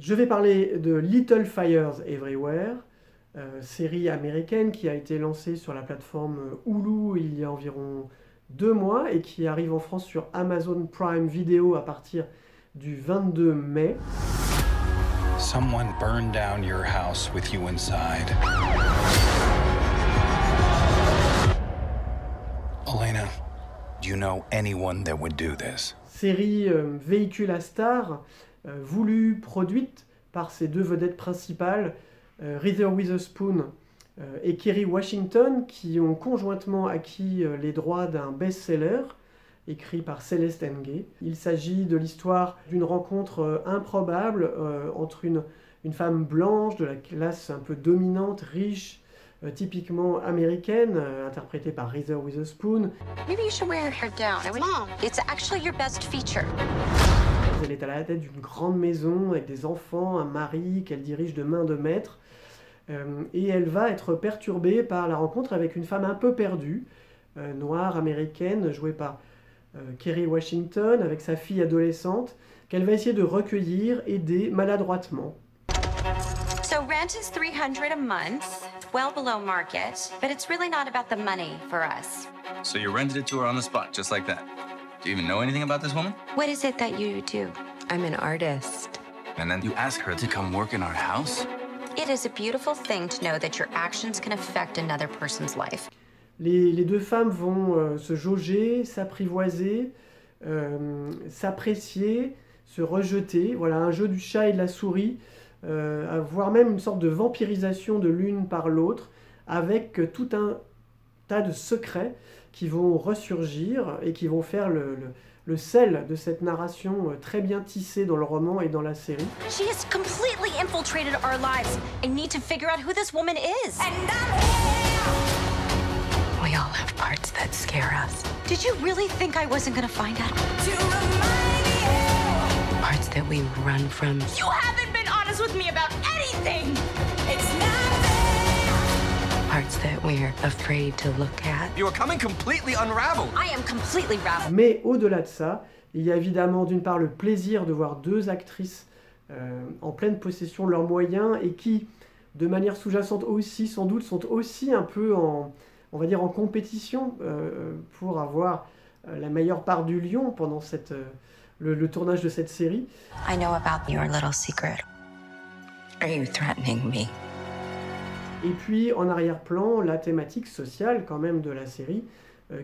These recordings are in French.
Je vais parler de Little Fires Everywhere, série américaine qui a été lancée sur la plateforme Hulu il y a environ 2 mois et qui arrive en France sur Amazon Prime Video à partir du 22 mai. Someone burned down your house with you inside. Elena, do you know anyone that would do this? Série véhicule à star, voulue, produite par ses 2 vedettes principales, Reese Witherspoon et Kerry Washington, qui ont conjointement acquis les droits d'un best-seller écrit par Celeste Ng. Il s'agit de l'histoire d'une rencontre improbable entre une femme blanche de la classe un peu dominante, riche, typiquement américaine, interprétée par Reese Witherspoon. Maybe you should wear your hair down. Mom, it's actually your best feature. Elle est à la tête d'une grande maison avec des enfants, un mari qu'elle dirige de main de maître. Et elle va être perturbée par la rencontre avec une femme un peu perdue, noire, américaine, jouée par Kerry Washington, avec sa fille adolescente, qu'elle va essayer de recueillir, aider maladroitement. So rent is $300 a month, well below market, but it's really not about the money for us. So you rented it to her on the spot, just like that. Do you even know anything about this woman? What is it that you do? I'm an artist. And then you ask her to come work in our house? It is a beautiful thing to know that your actions can affect another person's life. Les 2 femmes vont se jauger, s'apprivoiser, s'apprécier, se rejeter. Voilà, un jeu du chat et de la souris, voire même une sorte de vampirisation de l'une par l'autre, avec tout un tas de secrets qui vont ressurgir et qui vont faire le sel de cette narration très bien tissée dans le roman et dans la série. She has completely infiltrated our lives. I need to figure out who this woman is. We all have parts that scare us. Did you really think I wasn't gonna find out? Parts that we run from. You haven't been honest with me about anything! Parts that we're afraid to look at. You are coming completely unraveled. I am completely raveled. Mais au-delà de ça, il y a évidemment d'une part le plaisir de voir 2 actrices en pleine possession de leurs moyens et qui, de manière sous-jacente aussi, sans doute, sont aussi un peu on va dire en compétition pour avoir la meilleure part du lion pendant le tournage de cette série. I know about your little secret. Are you threatening me? Et puis en arrière-plan, la thématique sociale quand même de la série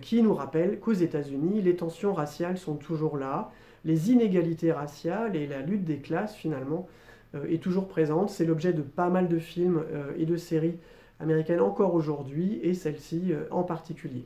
qui nous rappelle qu'aux États-Unis, les tensions raciales sont toujours là, les inégalités raciales et la lutte des classes finalement est toujours présente. C'est l'objet de pas mal de films et de séries américaine encore aujourd'hui, et celle-ci en particulier.